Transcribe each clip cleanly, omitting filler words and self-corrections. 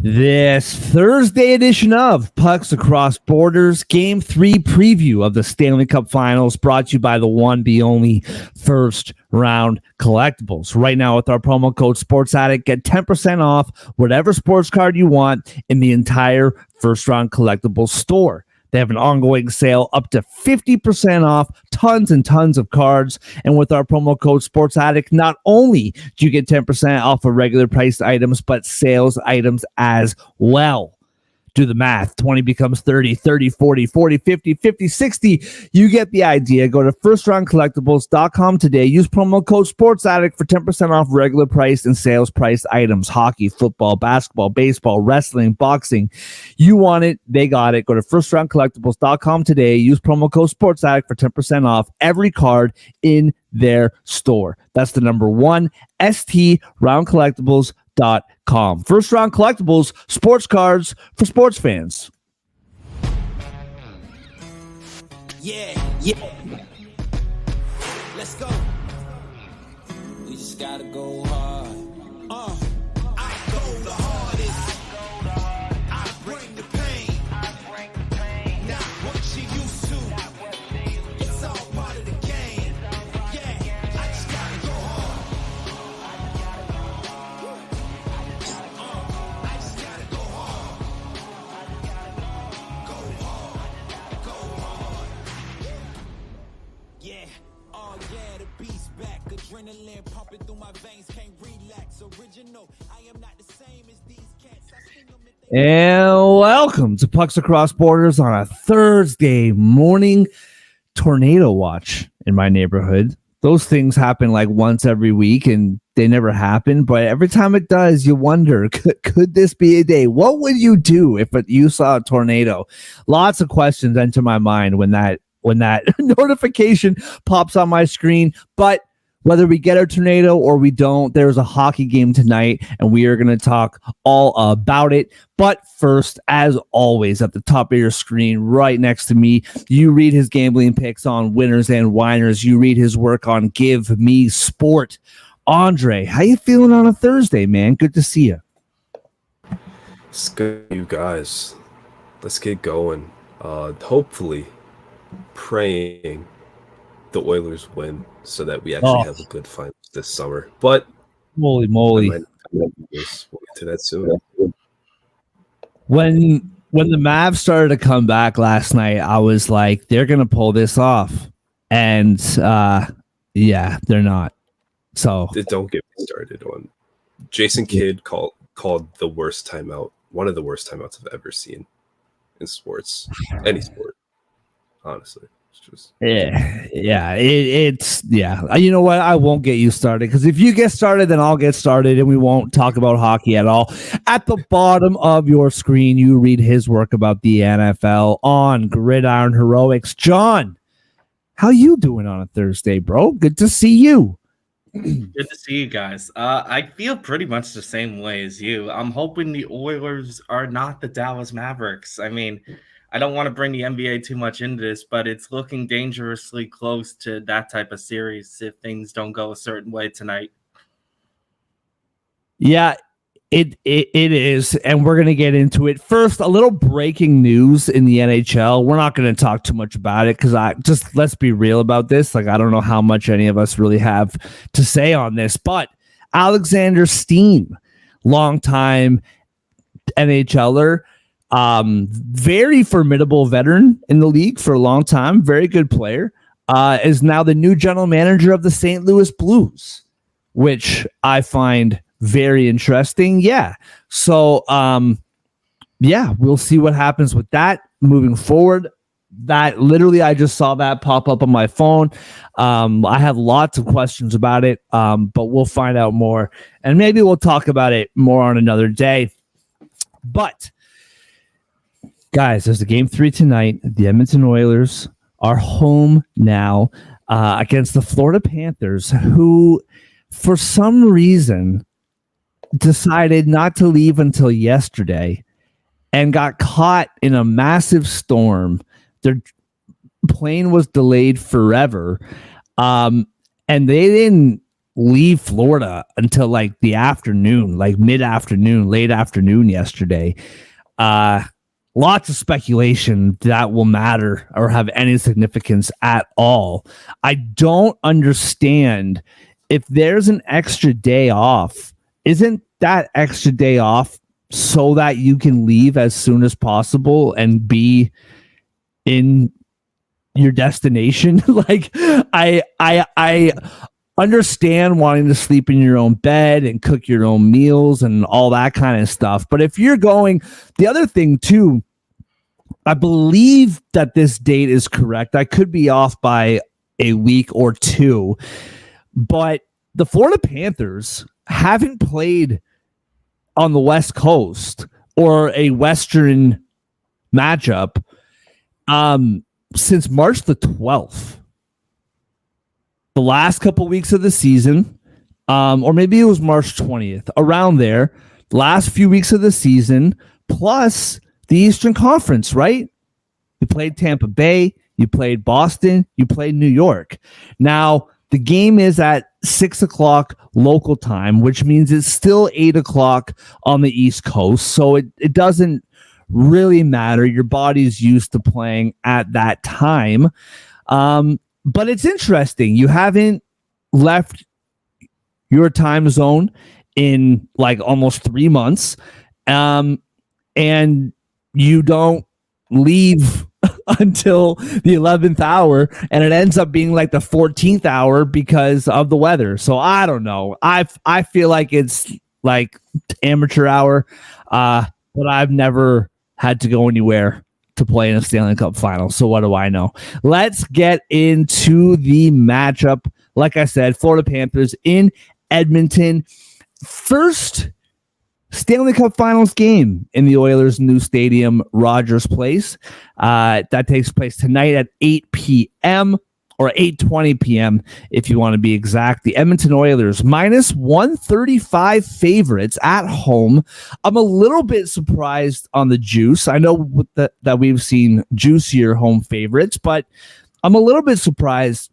This Thursday edition of Pucks Across Borders Game 3 preview of the Stanley Cup Finals, brought to you by the one be only First Round Collectibles. Right now with our promo code Sports Addict, get 10% off whatever sports card you want in the entire First Round Collectibles store. They have an ongoing sale up to 50% off tons and tons of cards. And with our promo code Sports Addict, not only do you get 10% off of regular priced items, but sales items as well. Do the math. 20 becomes 30, 30, 40, 40, 50, 50, 60. You get the idea. Go to firstroundcollectibles.com today. Use promo code SportsAddict for 10% off regular price and sales priced items. Hockey, football, basketball, baseball, wrestling, boxing. You want it, they got it. Go to firstroundcollectibles.com today. Use promo code SportsAddict for 10% off every card in their store. That's the number one, STRoundCollectibles.com. First Round Collectibles, sports cards for sports fans. Yeah. Let's go. We just gotta go hard. I go the hardest. I bring the pain. Not what you used to. It's all part of the game. Yeah, I just gotta go hard. I just gotta go hard. Go hard. Yeah, oh yeah, the beast back. Adrenaline pumping through my veins, can't relax. Original, I am not the same as these cats. I sting them if they... And welcome to Pucks Across Borders on a Thursday morning. Tornado watch in my neighborhood. Those things happen like once every week and they never happen. But every time it does, you wonder, could this be a day? What would you do if you saw a tornado? Lots of questions enter my mind when that notification pops on my screen. But whether we get a tornado or we don't, there's a hockey game tonight, and we are going to talk all about it. But first, as always, at the top of your screen, right next to me, you read his gambling picks on Winners and Winers. You read his work on Give Me Sport. Andre, how you feeling on a Thursday, man? Good to see you. It's good, you guys. Let's get going. Hopefully, praying the Oilers win so that we actually have a good finals this summer. But holy moly, we'll get to that soon. When the Mavs started to come back last night, I was like, they're gonna pull this off, and yeah, they're not. So Don't get me started on Jason Kidd called the worst timeout, one of the worst timeouts I've ever seen in sports, any sport, honestly. It's you know what? I won't get you started, because if you get started, then I'll get started, and we won't talk about hockey at all. At the bottom of your screen, you read his work about the NFL on Gridiron Heroics. John, how you doing on a Thursday, bro? Good to see you. Good to see you guys. I feel pretty much the same way as you. I'm hoping the Oilers are not the Dallas Mavericks. I mean, I don't want to bring the NBA too much into this, but it's looking dangerously close to that type of series if things don't go a certain way tonight. Yeah, it is, and we're going to get into it. First, a little breaking news in the NHL. We're not going to talk too much about it because let's be real about this. Like, I don't know how much any of us really have to say on this, but Alexander Steen, longtime NHLer, very formidable veteran in the league for a long time, very good player, is now the new general manager of the St. Louis Blues, which I find very interesting. Yeah. So, we'll see what happens with that moving forward. That literally, I just saw that pop up on my phone. I have lots of questions about it, but we'll find out more, and maybe we'll talk about it more on another day. But guys, there's a game 3 tonight. The Edmonton Oilers are home now against the Florida Panthers, who, for some reason, decided not to leave until yesterday and got caught in a massive storm. Their plane was delayed forever, and they didn't leave Florida until like the afternoon, like mid-afternoon, late afternoon yesterday. Lots of speculation that will matter or have any significance at all. I don't understand if there's an extra day off. Isn't that extra day off so that you can leave as soon as possible and be in your destination? Like I understand wanting to sleep in your own bed and cook your own meals and all that kind of stuff. But if you're going, the other thing too, I believe that this date is correct. I could be off by a week or two, but the Florida Panthers haven't played on the West Coast or a Western matchup since March the 12th. The last couple weeks of the season, or maybe it was March 20th, around there, the last few weeks of the season, plus the Eastern Conference, right? You played Tampa Bay, you played Boston, you played New York. Now, the game is at 6 o'clock local time, which means it's still 8 o'clock on the East Coast. So it doesn't really matter. Your body's used to playing at that time. But it's interesting. You haven't left your time zone in like almost 3 months. And you don't leave until the 11th hour, and it ends up being like the 14th hour because of the weather. So I don't know. I feel like it's like amateur hour, but I've never had to go anywhere to play in a Stanley Cup final. So what do I know? Let's get into the matchup. Like I said, Florida Panthers in Edmonton. First Stanley Cup Finals game in the Oilers' new stadium, Rogers Place. That takes place tonight at 8 p.m. or 8:20 p.m. if you want to be exact. The Edmonton Oilers minus 135 favorites at home. I'm a little bit surprised on the juice. I know that we've seen juicier home favorites, but I'm a little bit surprised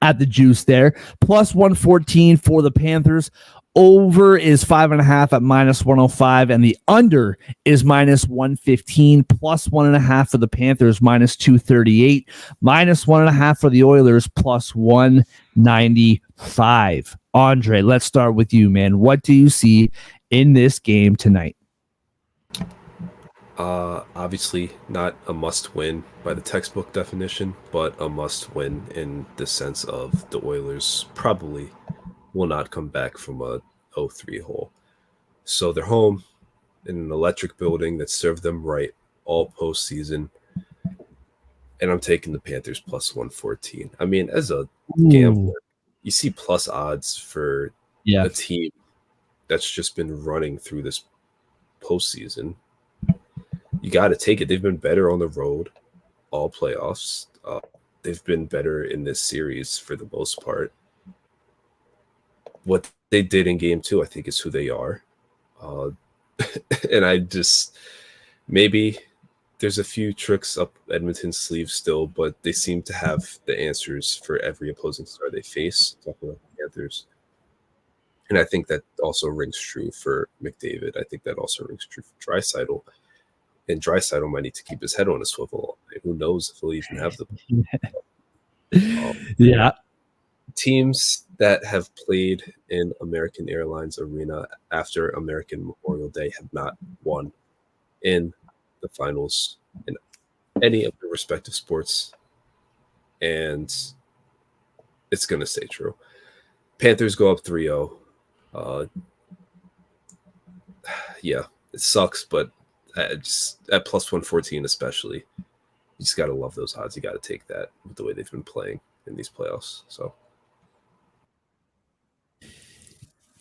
at the juice there. Plus 114 for the Panthers. Over is 5.5 at minus 105, and the under is minus 115, plus 1.5 for the Panthers, minus 238, minus 1.5 for the Oilers, plus 195. Andre, let's start with you, man. What do you see in this game tonight? Obviously not a must win by the textbook definition, but a must win in the sense of the Oilers probably will not come back from a 0-3 hole. So they're home in an electric building that served them right all postseason. And I'm taking the Panthers plus 114. I mean, as a gambler, you see plus odds for a team that's just been running through this postseason. You got to take it. They've been better on the road all playoffs. They've been better in this series for the most part. What they did in game 2, I think, is who they are. And I just, maybe there's a few tricks up Edmonton's sleeve still, but they seem to have the answers for every opposing star they face. Talking about the Panthers. And I think that also rings true for McDavid. I think that also rings true for Draisaitl. And Draisaitl might need to keep his head on a swivel. Who knows if he'll even have the teams that have played in American Airlines Arena after American Memorial Day have not won in the finals in any of their respective sports. And it's going to stay true. Panthers go up 3-0. Yeah, it sucks, but just at plus 114 especially, you just got to love those odds. You got to take that with the way they've been playing in these playoffs. So,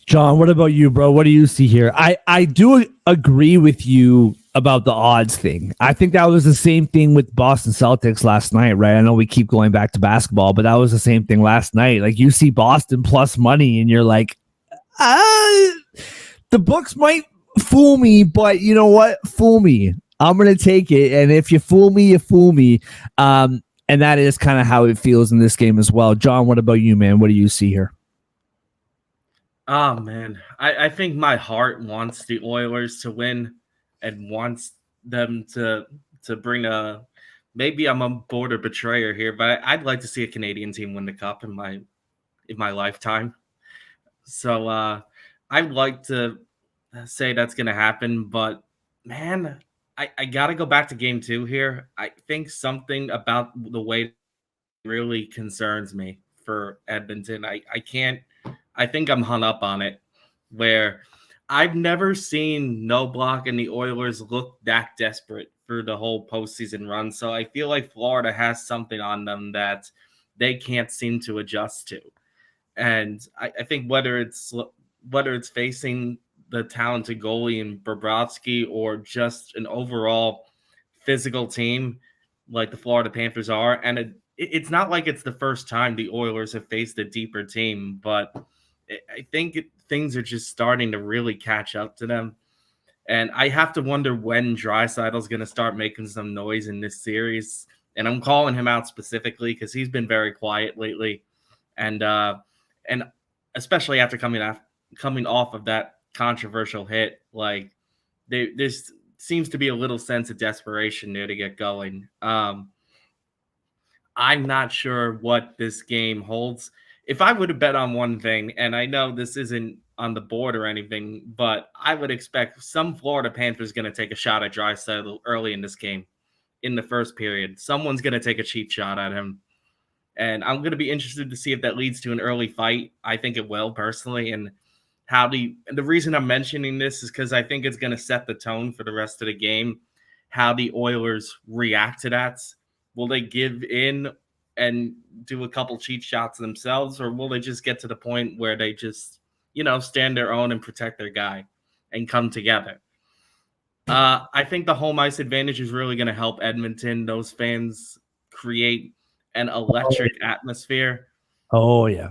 John, what about you, bro? What do you see here? I do agree with you about the odds thing. I think that was the same thing with Boston Celtics last night, right? I know we keep going back to basketball, but that was the same thing last night. Like, you see Boston plus money and you're like, the books might fool me, but you know what? Fool me. I'm going to take it. And if you fool me, you fool me. And that is kind of how it feels in this game as well. John, what about you, man? What do you see here? Oh man, I think my heart wants the Oilers to win and wants them to bring a. Maybe I'm a border betrayer here, but I'd like to see a Canadian team win the cup in my lifetime. So I'd like to say that's gonna happen, but man, I gotta go back to game two here. I think something about the way really concerns me for Edmonton. I can't. I think I'm hung up on it. Where I've never seen No Block and the Oilers look that desperate for the whole postseason run. So I feel like Florida has something on them that they can't seem to adjust to. And I think whether it's facing the talented goalie in Bobrovsky or just an overall physical team like the Florida Panthers are, and it's not like it's the first time the Oilers have faced a deeper team, but I think things are just starting to really catch up to them. And I have to wonder when Draisaitl's going to start making some noise in this series. And I'm calling him out specifically because he's been very quiet lately, and especially after coming off of that controversial hit, like there's seems to be a little sense of desperation there to get going. I'm not sure what this game holds. If I would have bet on one thing, and I know this isn't on the board or anything, but I would expect some Florida Panthers going to take a shot at Draisaitl early in this game in the first period. Someone's going to take a cheap shot at him. And I'm going to be interested to see if that leads to an early fight. I think it will personally. And how the reason I'm mentioning this is because I think it's going to set the tone for the rest of the game. How the Oilers react to that. Will they give in and do a couple cheat shots themselves, or will they just get to the point where they just, stand their own and protect their guy and come together? I think the home ice advantage is really going to help Edmonton. Those fans create an electric atmosphere. Oh yeah.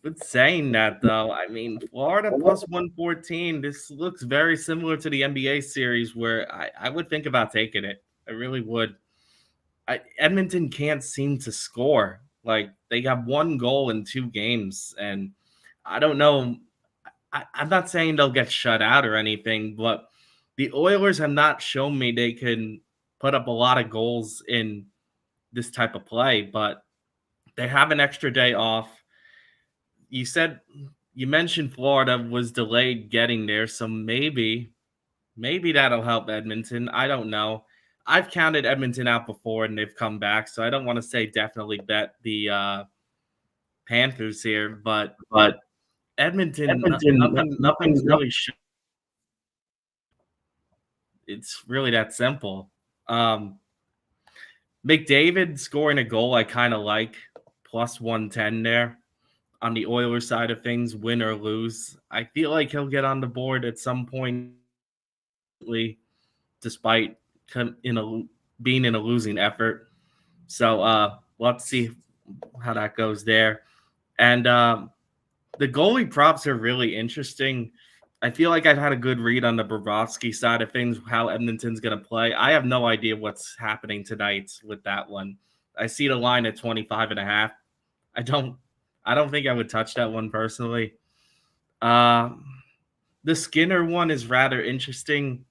But saying that, though, I mean, Florida plus 114, this looks very similar to the NBA series where I would think about taking it. I really would. Edmonton can't seem to score. Like, they got one goal in 2 games, and I don't know. I'm not saying they'll get shut out or anything, but the Oilers have not shown me they can put up a lot of goals in this type of play, but they have an extra day off. You mentioned Florida was delayed getting there, so maybe that'll help Edmonton. I don't know. I've counted Edmonton out before and they've come back, so I don't want to say definitely bet the Panthers here, but Edmonton, nothing's really. It's really that simple. McDavid scoring a goal, I kind of like plus 110 there. On the Oilers side of things, win or lose, I feel like he'll get on the board at some point, despite being in a losing effort. So let's see how that goes there. And the goalie props are really interesting. I feel like I've had a good read on the Bobrovsky side of things, how Edmonton's going to play. I have no idea what's happening tonight with that one. I see the line at 25.5. I don't think I would touch that one personally. The Skinner one is rather interesting.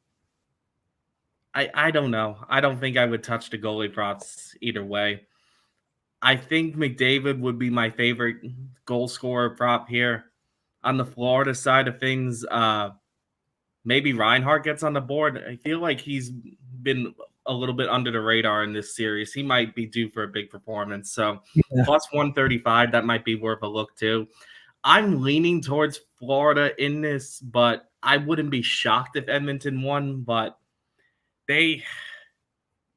I don't know. I don't think I would touch the goalie props either way. I think McDavid would be my favorite goal scorer prop here. On the Florida side of things, maybe Reinhart gets on the board. I feel like he's been a little bit under the radar in this series. He might be due for a big performance. So plus 135, that might be worth a look too. I'm leaning towards Florida in this, but I wouldn't be shocked if Edmonton won. But they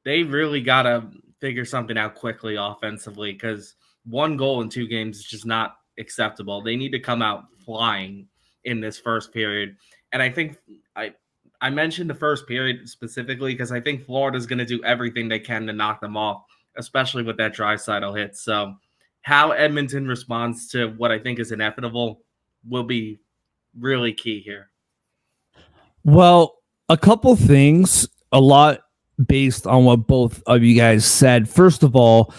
really got to figure something out quickly offensively, because 1 goal in 2 games is just not acceptable. They need to come out flying in this first period. And I think I mentioned the first period specifically because I think Florida's going to do everything they can to knock them off, especially with that Draisaitl hit. So how Edmonton responds to what I think is inevitable will be really key here. Well, a couple things, a lot based on what both of you guys said. First of all,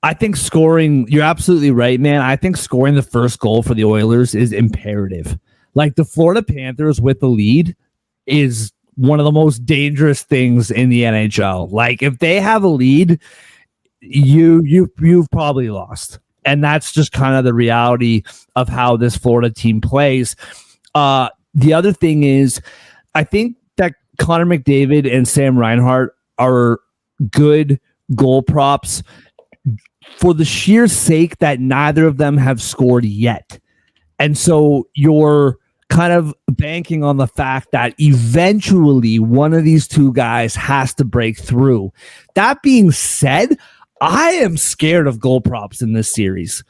I think scoring, you're absolutely right, man. I think scoring the first goal for the Oilers is imperative. Like the Florida Panthers with the lead is one of the most dangerous things in the NHL. Like if they have a lead, you've probably lost. And that's just kind of the reality of how this Florida team plays. The other thing is, I think that Connor McDavid and Sam Reinhart are good goal props for the sheer sake that neither of them have scored yet. And so you're kind of banking on the fact that eventually one of these two guys has to break through. That being said, I am scared of goal props in this series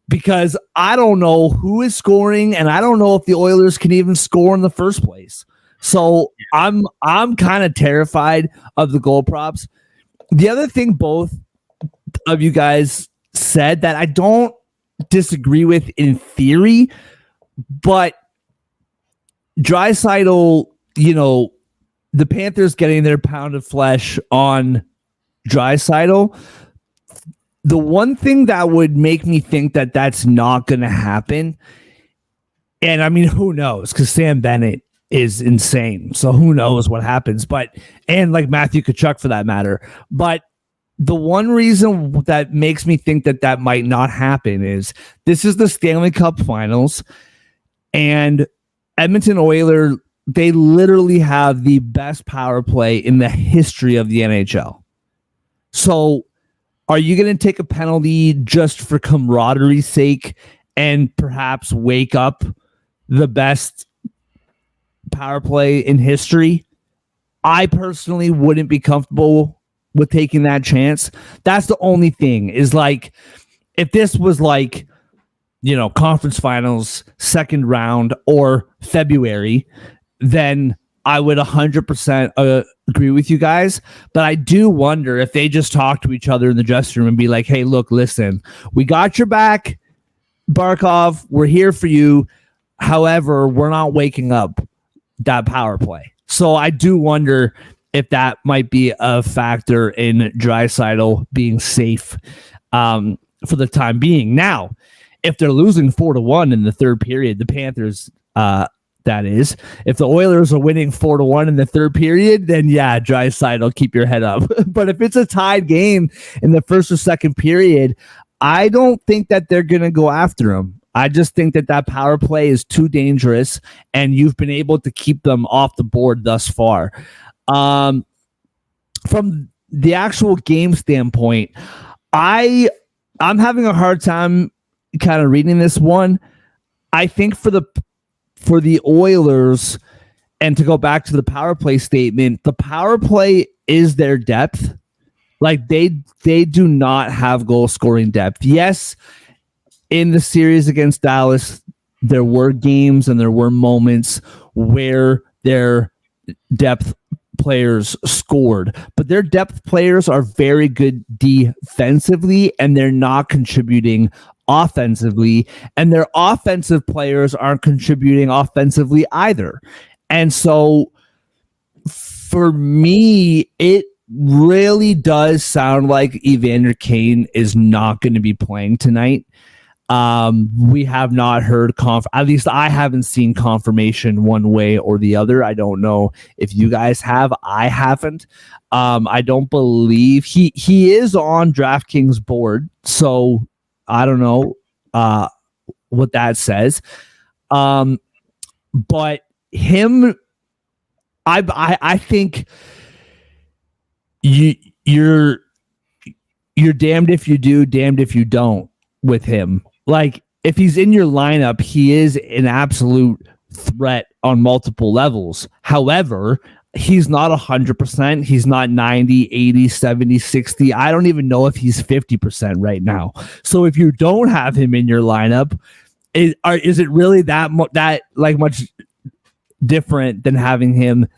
because I don't know who is scoring and I don't know if the Oilers can even score in the first place. So I'm kind of terrified of the goal props. The other thing both of you guys said that I don't disagree with in theory, but Draisaitl, the Panthers getting their pound of flesh on Draisaitl. The one thing that would make me think that that's not going to happen, and I mean, who knows? Because Sam Bennett is insane, so who knows what happens? And like Matthew Tkachuk for that matter. But the one reason that makes me think that that might not happen is this is the Stanley Cup Finals, and Edmonton Oilers, they literally have the best power play in the history of the NHL. So are you going to take a penalty just for camaraderie's sake and perhaps wake up the best power play in history? I personally wouldn't be comfortable with taking that chance. That's the only thing is like, if this was like, conference finals, second round or February, then I would 100% agree with you guys. But I do wonder if they just talk to each other in the dressing room and be like, hey, look, listen, we got your back, Barkov. We're here for you. However, we're not waking up that power play. So I do wonder if that might be a factor in Draisaitl being safe for the time being. Now, if they're losing 4-1 in the third period, the Panthers, that is, if the Oilers are winning 4-1 in the third period, then yeah, Draisaitl, keep your head up. But if it's a tied game in the first or second period, I don't think that they're going to go after him. I just think that power play is too dangerous, and you've been able to keep them off the board thus far. From the actual game standpoint, I'm having a hard time kind of reading this one. I think for the Oilers, and to go back to the power play statement, the power play is their depth. Like they do not have goal scoring depth. Yes, in the series against Dallas, there were games and there were moments where their depth players scored, but their depth players are very good defensively and they're not contributing offensively, and their offensive players aren't contributing offensively either. And so for me, it really does sound like Evander Kane is not going to be playing tonight. We have not heard at least I haven't seen confirmation one way or the other. I don't know if you guys have. I haven't. I don't believe he is on DraftKings board, so I don't know what that says. But him, I think you're damned if you do, damned if you don't with him. Like, if he's in your lineup, he is an absolute threat on multiple levels. However, he's not 100%. He's not 90, 80, 70, 60. I don't even know if he's 50% right now. So if you don't have him in your lineup, is it really that much different than having him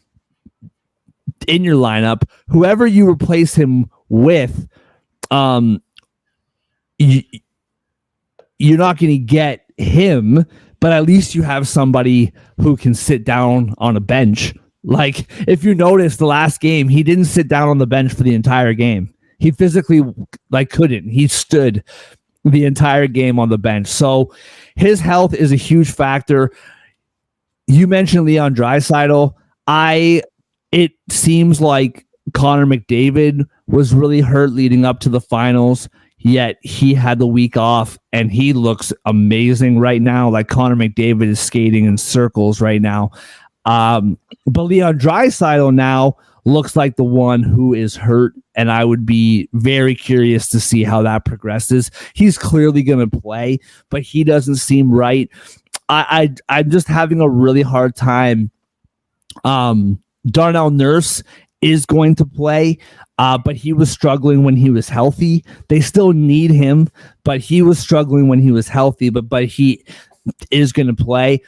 in your lineup? Whoever you replace him with, you're not going to get him, but at least you have somebody who can sit down on a bench. Like, if you notice the last game, he didn't sit down on the bench for the entire game. He physically couldn't. He stood the entire game on the bench. So his health is a huge factor. You mentioned Leon Draisaitl. It seems like Connor McDavid was really hurt leading up to the finals, yet he had the week off and he looks amazing right now. Like Connor McDavid is skating in circles right now. But Leon Draisaitl now looks like the one who is hurt, and I would be very curious to see how that progresses. He's clearly going to play, but he doesn't seem right. I'm just having a really hard time. Darnell Nurse is going to play, but he was struggling when he was healthy. They still need him, but he was struggling when he was healthy, but he is going to play.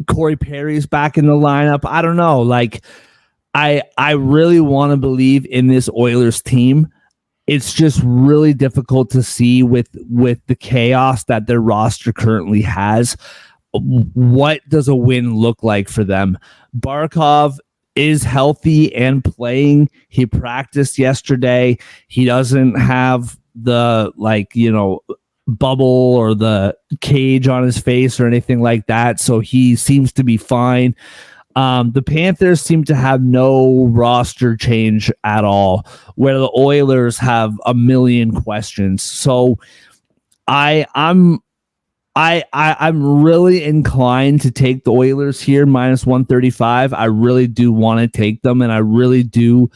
Corey Perry's back in the lineup. I don't know. Like, I really want to believe in this Oilers team. It's just really difficult to see with the chaos that their roster currently has. What does a win look like for them? Barkov is healthy and playing. He practiced yesterday. He doesn't have the bubble or the cage on his face or anything like that, so he seems to be fine. The Panthers seem to have no roster change at all, where the Oilers have a million questions. So I'm really inclined to take the Oilers here minus 135. I really do want to take them, and I really do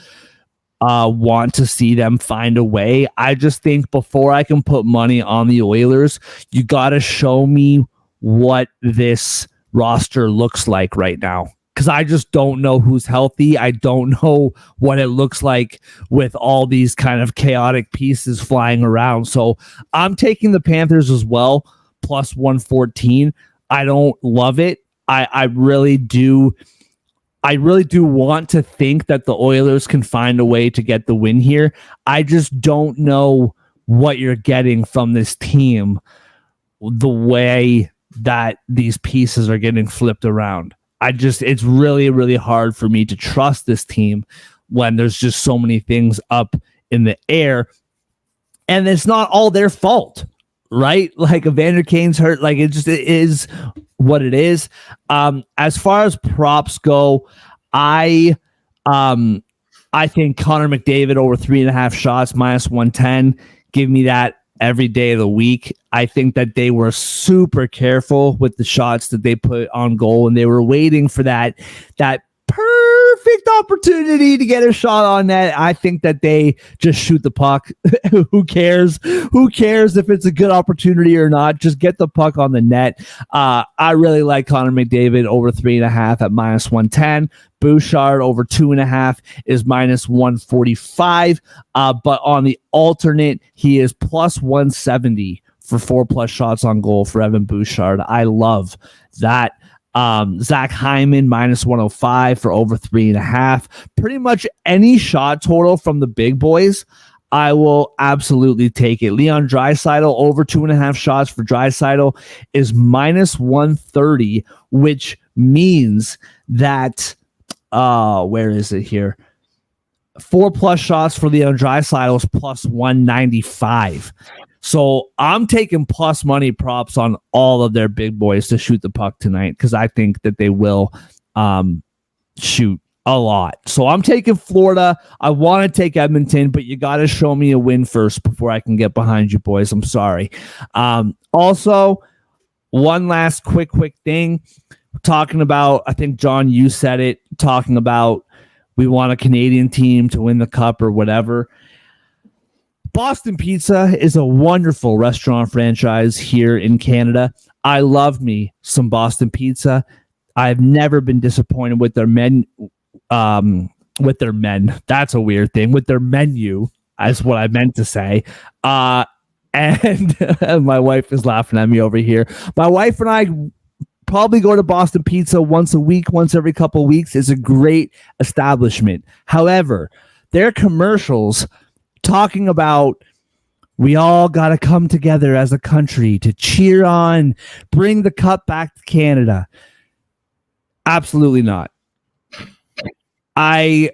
want to see them find a way. I just think before I can put money on the Oilers, you got to show me what this roster looks like right now, because I just don't know who's healthy. I don't know what it looks like with all these kind of chaotic pieces flying around. So I'm taking the Panthers as well, plus 114. I don't love it. I really do want to think that the Oilers can find a way to get the win here. I just don't know what you're getting from this team, the way that these pieces are getting flipped around. It's really, really hard for me to trust this team when there's just so many things up in the air, and it's not all their fault, right? Like Evander Kane's hurt. Like it is what it is. As far as props go, I think Connor McDavid over 3.5 shots minus 110. Give me that every day of the week. I think that they were super careful with the shots that they put on goal, and they were waiting for that perfect opportunity to get a shot on net. I think that they just shoot the puck. Who cares? Who cares if it's a good opportunity or not? Just get the puck on the net. I really like Connor McDavid over 3.5 at minus 110. Bouchard over 2.5 is minus 145. But on the alternate, he is plus 170 for 4+ shots on goal for Evan Bouchard. I love that. Zach Hyman minus 105 for over 3.5. Pretty much any shot total from the big boys, I will absolutely take it. Leon Draisaitl over 2.5 shots for Draisaitl is minus 130, which means that where is it here? 4+ shots for Leon Draisaitl is plus 195. So I'm taking plus money props on all of their big boys to shoot the puck tonight, because I think that they will shoot a lot. So I'm taking Florida. I want to take Edmonton, but you got to show me a win first before I can get behind you boys. I'm sorry. Also, one last quick thing. Talking about, I think, John, you said it, talking about we want a Canadian team to win the cup or whatever. Boston Pizza is a wonderful restaurant franchise here in Canada. I love me some Boston Pizza. I've never been disappointed with their menu. That's a weird thing. With their menu, is what I meant to say. And my wife is laughing at me over here. My wife and I probably go to Boston Pizza once a week, once every couple of weeks. It's a great establishment. However, their commercials talking about we all got to come together as a country to cheer on, bring the cup back to Canada. Absolutely not. It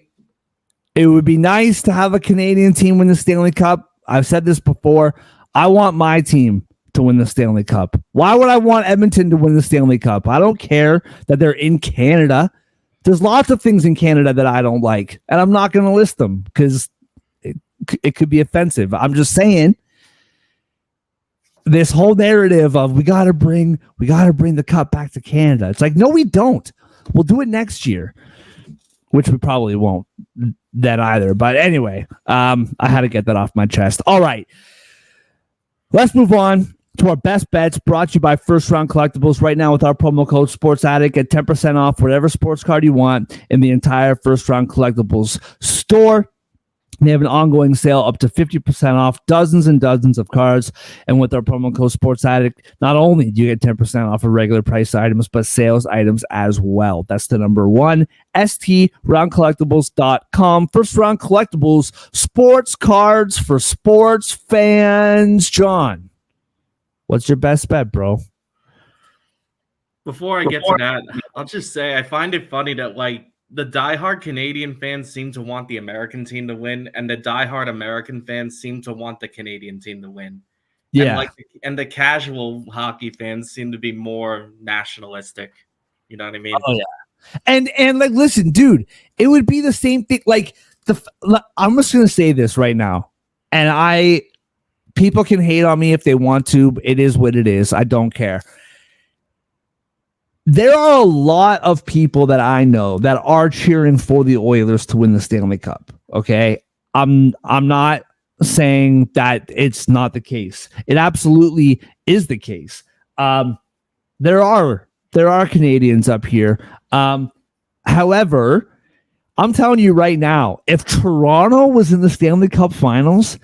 would be nice to have a Canadian team win the Stanley Cup. I've said this before. I want my team to win the Stanley Cup. Why would I want Edmonton to win the Stanley Cup? I don't care that they're in Canada. There's lots of things in Canada that I don't like, and I'm not going to list them because it could be offensive. I'm just saying this whole narrative of we got to bring the cup back to Canada. It's like, no, we don't. We'll do it next year, which we probably won't then either. But anyway, I had to get that off my chest. All right. Let's move on to our best bets, brought to you by First Round Collectibles. Right now with our promo code Sports Addict, get 10% off whatever sports card you want in the entire First Round Collectibles store. They have an ongoing sale up to 50% off dozens and dozens of cards. And with our promo code Sports Addict, not only do you get 10% off of regular price items, but sales items as well. That's the number one, STRoundCollectibles.com. First Round Collectibles, sports cards for sports fans. John, what's your best bet, bro? Before I get to that, I'll just say I find it funny that like the diehard Canadian fans seem to want the American team to win, and the diehard American fans seem to want the Canadian team to win. Yeah. And the casual hockey fans seem to be more nationalistic. You know what I mean? Oh, yeah. And like, listen, dude, it would be the same thing. Like, I'm just going to say this right now. And people can hate on me if they want to. But it is what it is. I don't care. There are a lot of people that I know that are cheering for the Oilers to win the Stanley Cup. Okay. I'm not saying that it's not the case. It absolutely is the case. There are Canadians up here. However, I'm telling you right now, if Toronto was in the Stanley Cup Finals,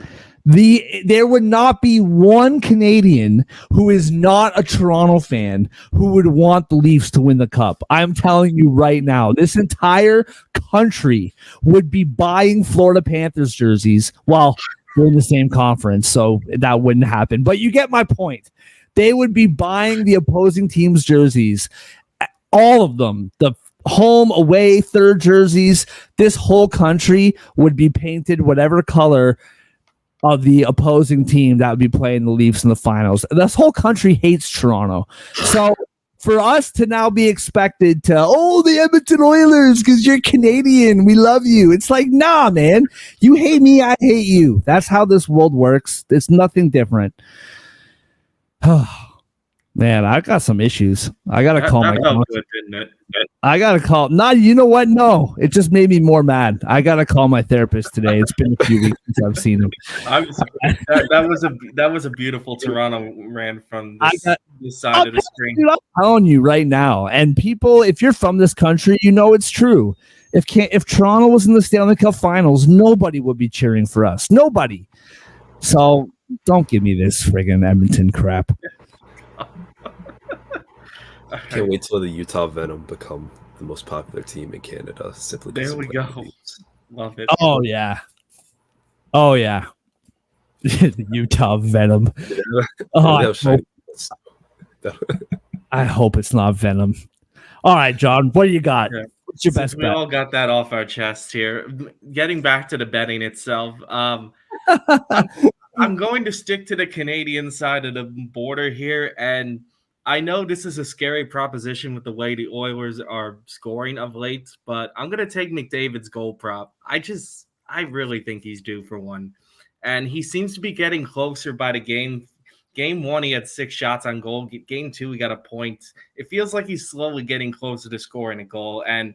there would not be one Canadian who is not a Toronto fan who would want the Leafs to win the cup. I'm telling you right now, this entire country would be buying Florida Panthers jerseys. Well, we're in the same conference, so that wouldn't happen. But you get my point. They would be buying the opposing team's jerseys, all of them, the home, away, third jerseys. This whole country would be painted whatever color of the opposing team that would be playing the Leafs in the finals. This whole country hates Toronto. So for us to now be expected to, the Edmonton Oilers, because you're Canadian, we love you. It's like, nah, man, you hate me, I hate you. That's how this world works. It's nothing different. Man, I got some issues. I got to call my felt good, didn't it? I got to call. Not, you know what? No, it just made me more mad. I got to call my therapist today. It's been a few weeks since I've seen him. That was a beautiful Toronto rant from this side of the screen. Dude, I'm telling you right now. And people, if you're from this country, you know it's true. If Toronto was in the Stanley Cup Finals, nobody would be cheering for us. Nobody. So don't give me this friggin' Edmonton crap. Can't wait till the Utah Venom become the most popular team in Canada. Simply there we go. Love it. Oh yeah. The Utah Venom. I hope it's not Venom. All right, John, what do you got? Yeah. What's your best bet? We all got that off our chest here. Getting back to the betting itself, I'm going to stick to the Canadian side of the border here, and I know this is a scary proposition with the way the Oilers are scoring of late, but I'm going to take McDavid's goal prop. I really think he's due for one, and he seems to be getting closer by the game. Game 1, he had 6 shots on goal. Game 2, he got a point. It feels like he's slowly getting closer to scoring a goal, and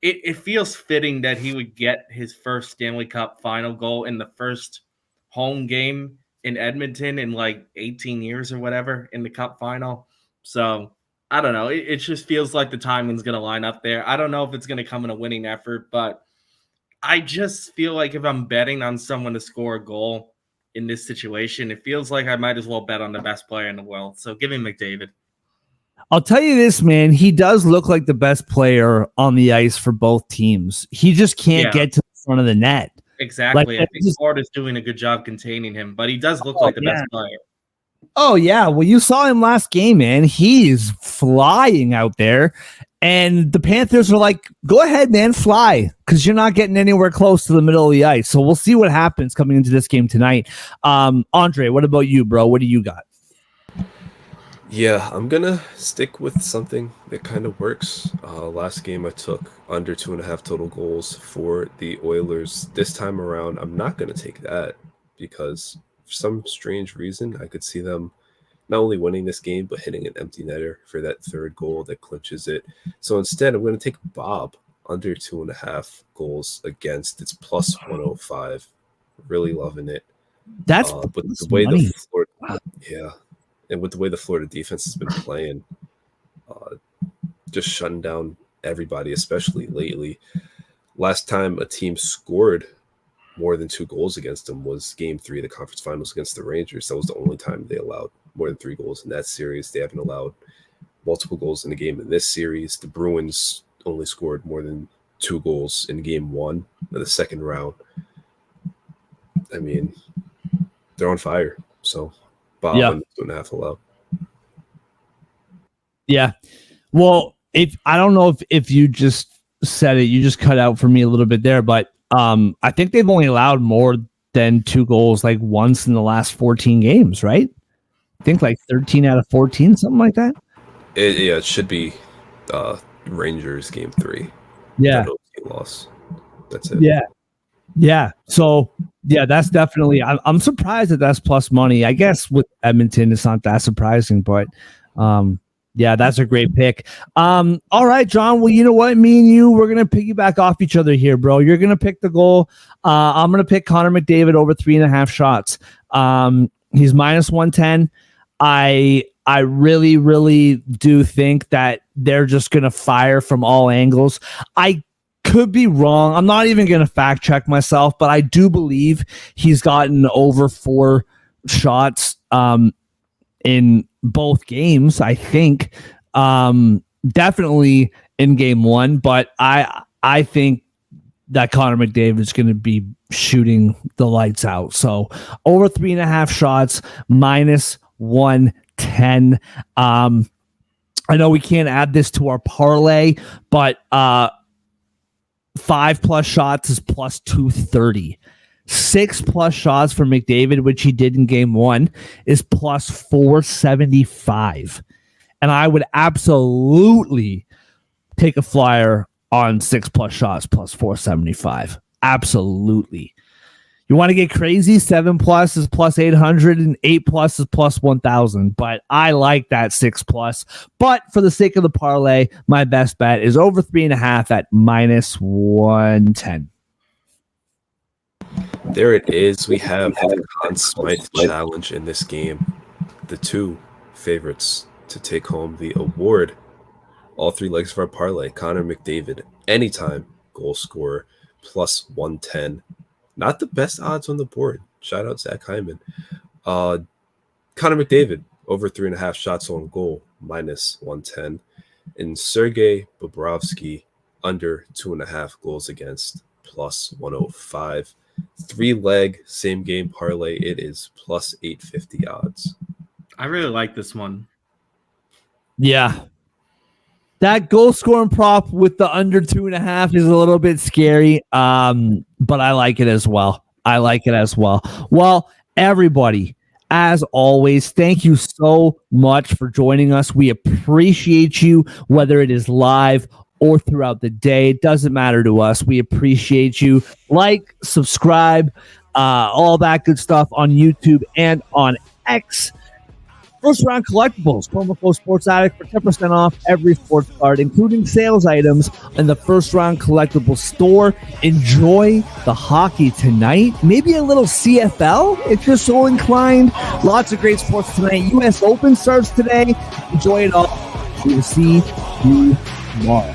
it feels fitting that he would get his first Stanley Cup final goal in the first home game in Edmonton in like 18 years or whatever in the Cup final. So, I don't know. It just feels like the timing's going to line up there. I don't know if it's going to come in a winning effort, but I just feel like if I'm betting on someone to score a goal in this situation, it feels like I might as well bet on the best player in the world. So, give me McDavid. I'll tell you this, man. He does look like the best player on the ice for both teams. He just can't get to the front of the net. Exactly. I think Florida's doing a good job containing him, but he does look like the best player. Oh, yeah. Well, you saw him last game, man. He's flying out there. And the Panthers are like, go ahead, man, fly, because you're not getting anywhere close to the middle of the ice. So we'll see what happens coming into this game tonight. Andre, what about you, bro? What do you got? Yeah, I'm gonna stick with something that kind of works. Last game I took under 2.5 total goals for the Oilers. This time around, I'm not gonna take that because for some strange reason, I could see them not only winning this game but hitting an empty netter for that third goal that clinches it. So instead, I'm gonna take Bob under 2.5 goals against. It's plus 105. Really loving it. That's But the plus way the money. Florida, yeah, and with the way the Florida defense has been playing, just shutting down everybody, especially lately. Last time a team scored more than 2 goals against them was Game 3 of the conference finals against the Rangers. That was the only time they allowed more than 3 goals in that series. They haven't allowed multiple goals in a game in this series. The Bruins only scored more than 2 goals in Game 1 of the second round. I mean, they're on fire. So Bob Yeah. and 2.5 allowed. Yeah. Well, if I don't know if you just said it, you just cut out for me a little bit there, but I think they've only allowed more than 2 goals like once in the last 14 games, right? I think like 13 out of 14, something like that. It should be Rangers Game 3. Yeah. That OT loss. That's it. Yeah. Yeah. So, yeah, that's definitely, I'm surprised that that's plus money. I guess with Edmonton, it's not that surprising, but yeah, that's a great pick. All right, John. Well, you know what? Me and you, we're going to piggyback off each other here, bro. You're going to pick the goal. I'm going to pick Connor McDavid over 3.5 shots. He's minus 110. I really, really do think that they're just going to fire from all angles. I could be wrong. I'm not even going to fact check myself, but I do believe he's gotten over 4 shots in both games. I think definitely in game 1, but I think that Connor McDavid is going to be shooting the lights out. So over 3.5 shots, minus 110. I know we can't add this to our parlay, but 5+ shots is plus 230. 6+ shots for McDavid, which he did in game 1, is plus 475. And I would absolutely take a flyer on 6+ shots plus 475. Absolutely. You want to get crazy? 7+ is plus 800 and 8+ is plus 1,000. But I like that 6+. But for the sake of the parlay, my best bet is over 3.5 at minus 110. There it is. We have the Conn Smythe Challenge in this game. The 2 favorites to take home the award. All 3 legs of our parlay. Connor McDavid, anytime goal scorer, plus 110. Not the best odds on the board. Shout out Zach Hyman. Connor McDavid, over 3.5 shots on goal, minus 110. And Sergei Bobrovsky, under 2.5 goals against, plus 105. 3-leg, same game parlay. It is plus 850 odds. I really like this one. Yeah. That goal scoring prop with the under 2.5 is a little bit scary, but I like it as well. Well, everybody, as always, thank you so much for joining us. We appreciate you, whether it is live or throughout the day. It doesn't matter to us. We appreciate you. Like, subscribe, all that good stuff on YouTube and on X. First Round Collectibles, promo code Sports Addict for 10% off every sports card, including sales items in the First Round Collectibles store. Enjoy the hockey tonight. Maybe a little CFL if you're so inclined. Lots of great sports tonight. US Open starts today. Enjoy it all. We will see you tomorrow.